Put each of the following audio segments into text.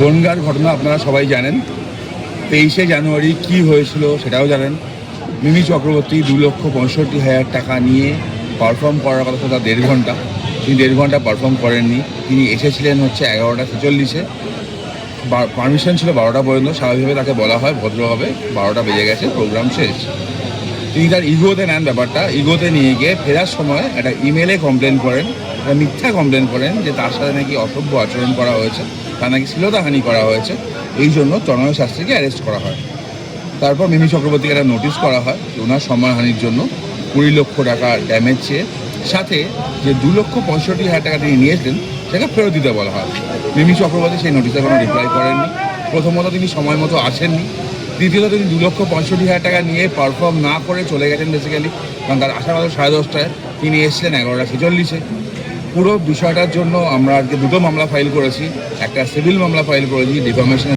বনগাঁর ঘটনা আপনারা সবাই জানেন। 23শে জানুয়ারি কি হয়েছিল সেটাও জানেন। মিমি চক্রবর্তী 2,65,000 টাকা নিয়ে পারফর্ম করার কথা ছিল 1.5 ঘন্টা। তিনি 1.5 ঘন্টা পারফর্ম করেননি। তিনি এসেছিলেন হচ্ছে 11টা 46-এ। পারমিশন ছিল 12টা পর্যন্ত। স্বাভাবিকভাবে তাকে বলা হয় ভদ্রভাবে 12টা বেজে গেছে, প্রোগ্রাম শেষ। তিনি তার ইগোতে নেন ব্যাপারটা। ইগোতে নিয়ে গিয়ে ফেরার সময় একটা ইমেলে কমপ্লেন করেন, একটা মিথ্যা কমপ্লেন করেন যে তার সাথে নাকি অসভ্য আচরণ করা হয়েছে, তার নাকি শ্লীলতাহানি করা হয়েছে। এই জন্য তনয় শাস্ত্রীকে অ্যারেস্ট করা হয়। তারপর মিমি চক্রবর্তীকে একটা নোটিশ করা হয় যে ওনার সম্মানহানির জন্য 20 লক্ষ টাকা ড্যামেজ চেয়ে, সাথে যে 2,65,000 টাকা তিনি নিয়েছিলেন সেটা ফেরত দিতে বলা হয়। মিমি চক্রবর্তী সেই নোটিশে কোনো রিপ্লাই করেননি। প্রথমত তিনি সময় মতো আসেননি। দ্বিতীয়ত তিনি 2,65,000 টাকা নিয়ে পারফর্ম না করে চলে গেছেন বেসিক্যালি, কারণ তার আসার কথা 10:30টায়, তিনি এসেছিলেন 11টা 46-এ। পুরো বিষয়টার জন্য আমরা আজকে 2টো মামলা ফাইল করেছি। একটা সিভিল মামলা ফাইল করেছি ডিফামেশন,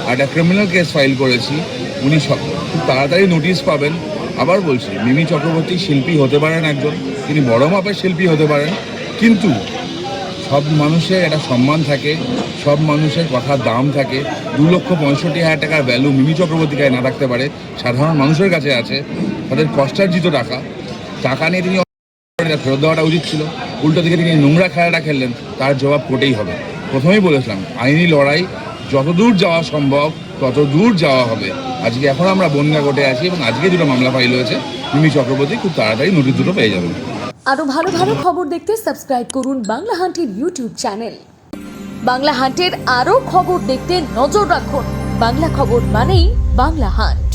আর একটা ক্রিমিনাল কেস ফাইল করেছি। উনি খুব তাড়াতাড়ি নোটিশ পাবেন। আবার বলছি, মিমি চক্রবর্তী শিল্পী হতে পারেন একজন, তিনি বড় মাপের শিল্পী হতে পারেন, কিন্তু সব মানুষের একটা সম্মান থাকে, সব মানুষের কথার দাম থাকে। 2,65,000 টাকার ভ্যালু মিমি চক্রবর্তীর কাছে না থাকতে পারে, সাধারণ মানুষের কাছে আছে। তাদের কষ্টার্জিত টাকা নিয়ে তিনি ফেরত দেওয়াটা উচিত ছিল। উল্টো দিকে তিনি নোংরা খেলাটা খেললেন, তার জবাব কোর্টেই হবে। প্রথমেই বলেছিলাম, আইনি লড়াই যতদূর যাওয়া সম্ভব তত দূর যাওয়া হবে। আজকে এখন আমরা বনগাঁ কোর্টে আছি এবং আজকে 2টো মামলা ফাইল হয়েছে। মিমি চক্রবর্তী খুব তাড়াতাড়ি নোটিশ 2টো পেয়ে যাবেন। আরো ভালো ভালো খবর দেখতে সাবস্ক্রাইব করুন বাংলা হান্টের ইউটিউব চ্যানেল। বাংলা হান্টের আরো খবর দেখতে নজর রাখুন। বাংলা খবর মানেই বাংলা হান্ট।